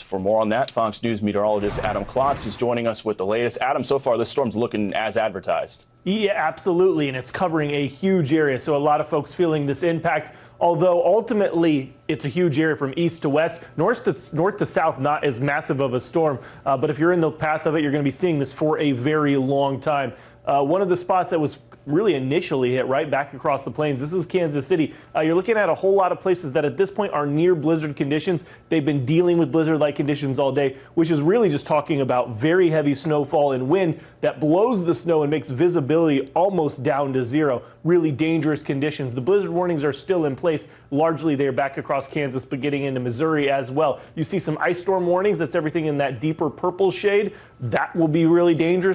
For more on that, Fox News meteorologist 𝗂𝗵 is joining us with the latest. Adam, so far this storm's looking as advertised. Yeah, absolutely, and it's covering a huge area, so a lot of folks feeling this impact, although ultimately it's a huge area from east to west. North to south, not as massive of a storm, but if you're in the path of it, you're going to be seeing this for a very long time. One of the spots that was really initially hit right back across the plains. This is Kansas City. You're looking at a whole lot of places that at this point are near blizzard conditions. They've been dealing with blizzard-like conditions all day, which is really just talking about very heavy snowfall and wind that blows the snow and makes visibility almost down to zero. Really dangerous conditions. The blizzard warnings are still in place. Largely they're back across Kansas, but getting into Missouri as well. You see some ice storm warnings. That's everything in that deeper purple shade. That will be really dangerous.